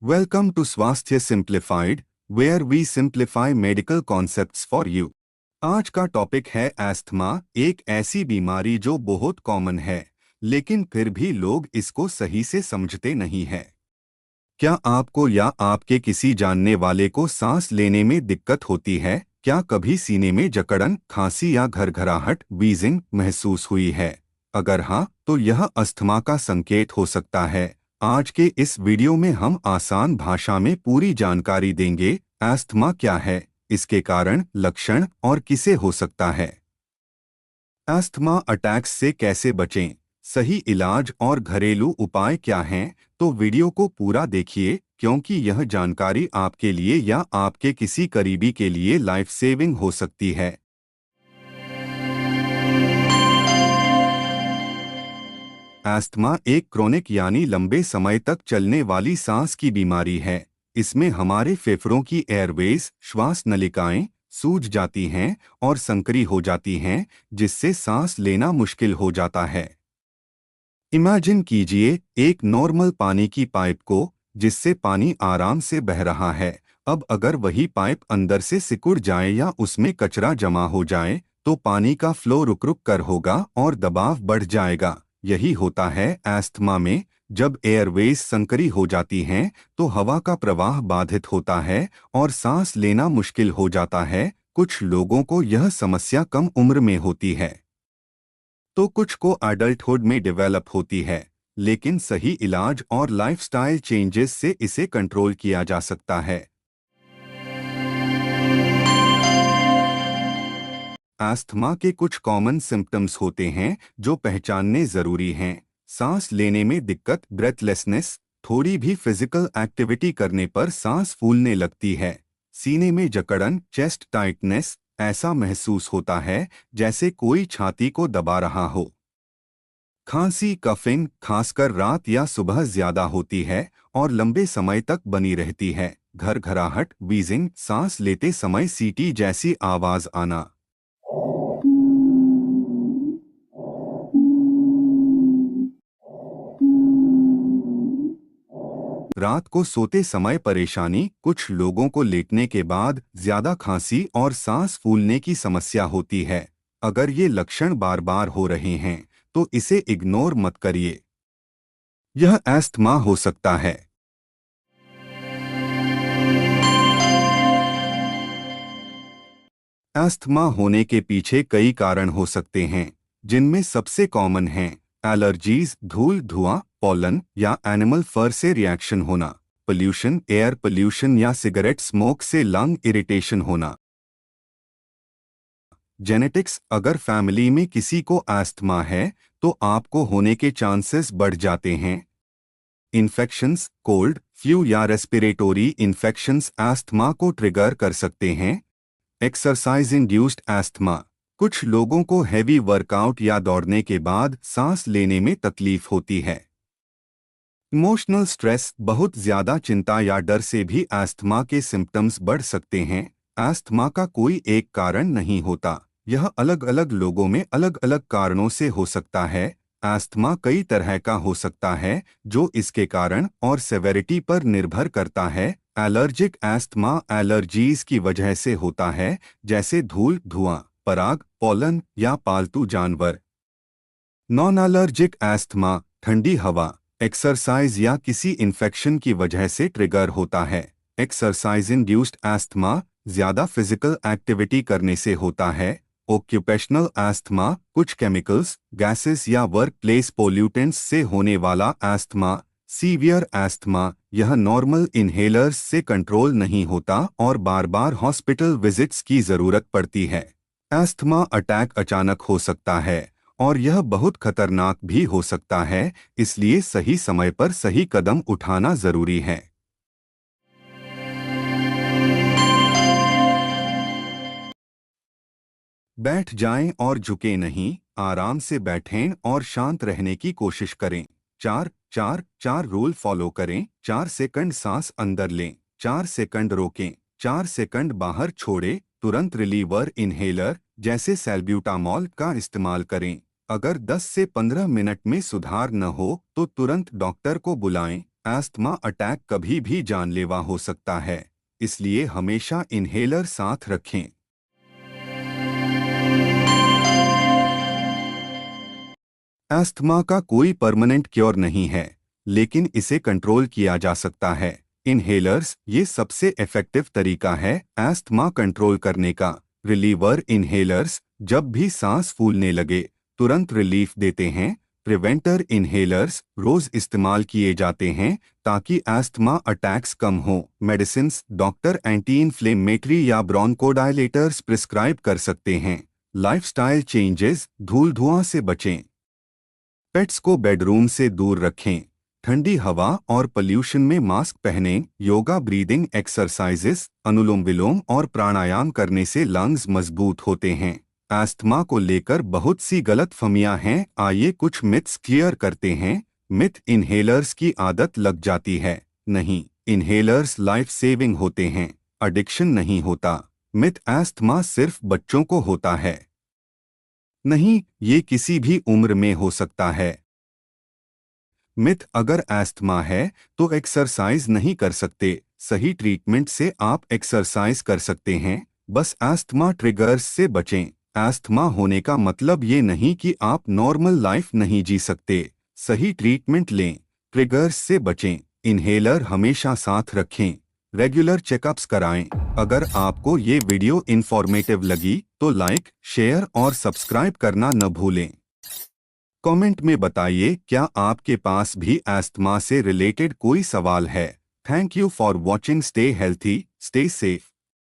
Welcome to Swasthya Simplified, where we simplify medical concepts for you. आज का topic है asthma, एक ऐसी बीमारी जो बहुत कॉमन है, लेकिन फिर भी लोग इसको सही से समझते नहीं है। क्या आपको या आपके किसी जानने वाले को सांस लेने में दिक्कत होती है? क्या कभी सीने में जकड़न, खांसी या घरघराहट, वीजिंग महसूस हुई है? अगर हाँ, तो यह अस्थमा का संकेत हो सकता है। आज के इस वीडियो में हम आसान भाषा में पूरी जानकारी देंगे। एस्थमा क्या है, इसके कारण, लक्षण और किसे हो सकता है। एस्थमा अटैक्स से कैसे बचें, सही इलाज और घरेलू उपाय क्या हैं, तो वीडियो को पूरा देखिए क्योंकि यह जानकारी आपके लिए या आपके किसी करीबी के लिए लाइफ सेविंग हो सकती है। एस्थमा एक क्रोनिक यानी लंबे समय तक चलने वाली सांस की बीमारी है। इसमें हमारे फेफड़ों की एयरवेज, श्वास नलिकाएं सूज जाती हैं और संकरी हो जाती हैं, जिससे सांस लेना मुश्किल हो जाता है। इमेजिन कीजिए एक नॉर्मल पानी की पाइप को, जिससे पानी आराम से बह रहा है। अब अगर वही पाइप अंदर से सिकुड़ जाए या उसमें कचरा जमा हो जाए, तो पानी का फ्लो रुक रुक कर होगा और दबाव बढ़ जाएगा। यही होता है एस्थमा में। जब एयरवेज संकरी हो जाती हैं, तो हवा का प्रवाह बाधित होता है और सांस लेना मुश्किल हो जाता है। कुछ लोगों को यह समस्या कम उम्र में होती है, तो कुछ को एडल्टहुड में डेवलप होती है, लेकिन सही इलाज और लाइफस्टाइल चेंजेस से इसे कंट्रोल किया जा सकता है। एस्थमा के कुछ कॉमन सिम्टम्स होते हैं जो पहचानने जरूरी हैं। सांस लेने में दिक्कत, ब्रेथलेसनेस, थोड़ी भी फिजिकल एक्टिविटी करने पर सांस फूलने लगती है। सीने में जकड़न, चेस्ट टाइटनेस, ऐसा महसूस होता है जैसे कोई छाती को दबा रहा हो। खांसी, कफिंग, खासकर रात या सुबह ज्यादा होती है और लंबे समय तक बनी रहती है। घरघराहट, वीजिंग, सांस लेते समय सीटी जैसी आवाज आना। रात को सोते समय परेशानी, कुछ लोगों को लेटने के बाद ज्यादा खांसी और सांस फूलने की समस्या होती है। अगर ये लक्षण बार बार हो रहे हैं, तो इसे इग्नोर मत करिए। यह एस्थमा हो सकता है। एस्थमा होने के पीछे कई कारण हो सकते हैं, जिनमें सबसे कॉमन हैं एलर्जीज, धूल, धुआं, पॉलन या एनिमल फर से रिएक्शन होना, पोल्यूशन, एयर पोल्यूशन या सिगरेट स्मोक से लंग इरिटेशन होना। जेनेटिक्स, अगर फैमिली में किसी को एस्थमा है, तो आपको होने के चांसेस बढ़ जाते हैं। इन्फेक्शंस, कोल्ड, फ्लू या रेस्पिरेटोरी इन्फेक्शंस एस्थमा को ट्रिगर कर सकते हैं। एक्सरसाइज इंड्यूस्ड एस्थमा, कुछ लोगों को हैवी वर्कआउट या दौड़ने के बाद सांस लेने में तकलीफ होती है। इमोशनल स्ट्रेस, बहुत ज्यादा चिंता या डर से भी एस्थमा के सिम्टम्स बढ़ सकते हैं। एस्थमा का कोई एक कारण नहीं होता, यह अलग अलग लोगों में अलग अलग कारणों से हो सकता है। एस्थमा कई तरह का हो सकता है, जो इसके कारण और सेवेरिटी पर निर्भर करता है। एलर्जिक एस्थमा एलर्जीज की वजह से होता है, जैसे धूल, धुआं, पराग, पॉलन या पालतू जानवर। नॉन एलर्जिक एस्थमा ठंडी हवा, एक्सरसाइज या किसी इन्फेक्शन की वजह से ट्रिगर होता है। एक्सरसाइज इंड्यूस्ड एस्थमा ज्यादा फिजिकल एक्टिविटी करने से होता है। ऑक्यूपेशनल एस्थमा, कुछ केमिकल्स, गैसेस या वर्क प्लेस पोल्यूटेंट्स से होने वाला एस्थमा। सीवियर एस्थमा, यह नॉर्मल इन्हेलर्स से कंट्रोल नहीं होता और बार बार हॉस्पिटल विजिट्स की जरूरत पड़ती है। एस्थमा अटैक अचानक हो सकता है और यह बहुत खतरनाक भी हो सकता है, इसलिए सही समय पर सही कदम उठाना जरूरी है। बैठ जाएं और झुके नहीं, आराम से बैठें और शांत रहने की कोशिश करें। 4-4-4 रूल फॉलो करें। 4 सेकंड सांस अंदर लें, 4 सेकंड रोकें, 4 सेकंड बाहर छोड़ें। तुरंत रिलीवर इन्हेलर जैसे सैल्ब्यूटामॉल का इस्तेमाल करें। अगर 10 से 15 मिनट में सुधार न हो, तो तुरंत डॉक्टर को बुलाएं। एस्थमा अटैक कभी भी जानलेवा हो सकता है, इसलिए हमेशा इन्हेलर साथ रखें। एस्थमा का कोई परमानेंट क्योर नहीं है, लेकिन इसे कंट्रोल किया जा सकता है। इन्हेलर्स ये सबसे इफेक्टिव तरीका है एस्थमा कंट्रोल करने का। रिलीवर इन्हेलर्स जब भी सांस फूलने लगे तुरंत रिलीफ देते हैं। प्रिवेंटर इन्हेलर्स रोज इस्तेमाल किए जाते हैं ताकि एस्थमा अटैक्स कम हो। मेडिसिन्स डॉक्टर एंटी इन्फ्लेमेटरी या ब्रोंकोडायलेटर्स प्रिस्क्राइब कर सकते हैं। लाइफस्टाइल चेंजेस धूल धुआं से बचें। पेट्स को बेडरूम से दूर रखें। ठंडी हवा और पोल्यूशन में मास्क पहनें। योगा ब्रीदिंग एक्सरसाइजेस अनुलोम विलोम और प्राणायाम करने से लंग्स मजबूत होते हैं। एस्थमा को लेकर बहुत सी गलतफहमियां हैं, आइए कुछ मिथ्स क्लियर करते हैं। मिथ इन्हेलर्स की आदत लग जाती है। नहीं, इन्हेलर्स लाइफ सेविंग होते हैं, एडिक्शन नहीं होता। मिथ एस्थमा सिर्फ बच्चों को होता है। नहीं, ये किसी भी उम्र में हो सकता है। मिथ अगर एस्थमा है तो एक्सरसाइज नहीं कर सकते। सही ट्रीटमेंट से आप एक्सरसाइज कर सकते हैं, बस एस्थमा ट्रिगर्स से बचें। एस्थमा होने का मतलब ये नहीं कि आप नॉर्मल लाइफ नहीं जी सकते। सही ट्रीटमेंट लें, ट्रिगर्स से बचें। इन्हेलर हमेशा साथ रखें। रेगुलर चेकअप्स कराएं। अगर आपको ये वीडियो इन्फॉर्मेटिव लगी तो लाइक, शेयर और सब्सक्राइब करना न भूलें। कमेंट में बताइए क्या आपके पास भी एस्थमा से रिलेटेड कोई सवाल है। Thank you for watching. Stay healthy, stay safe.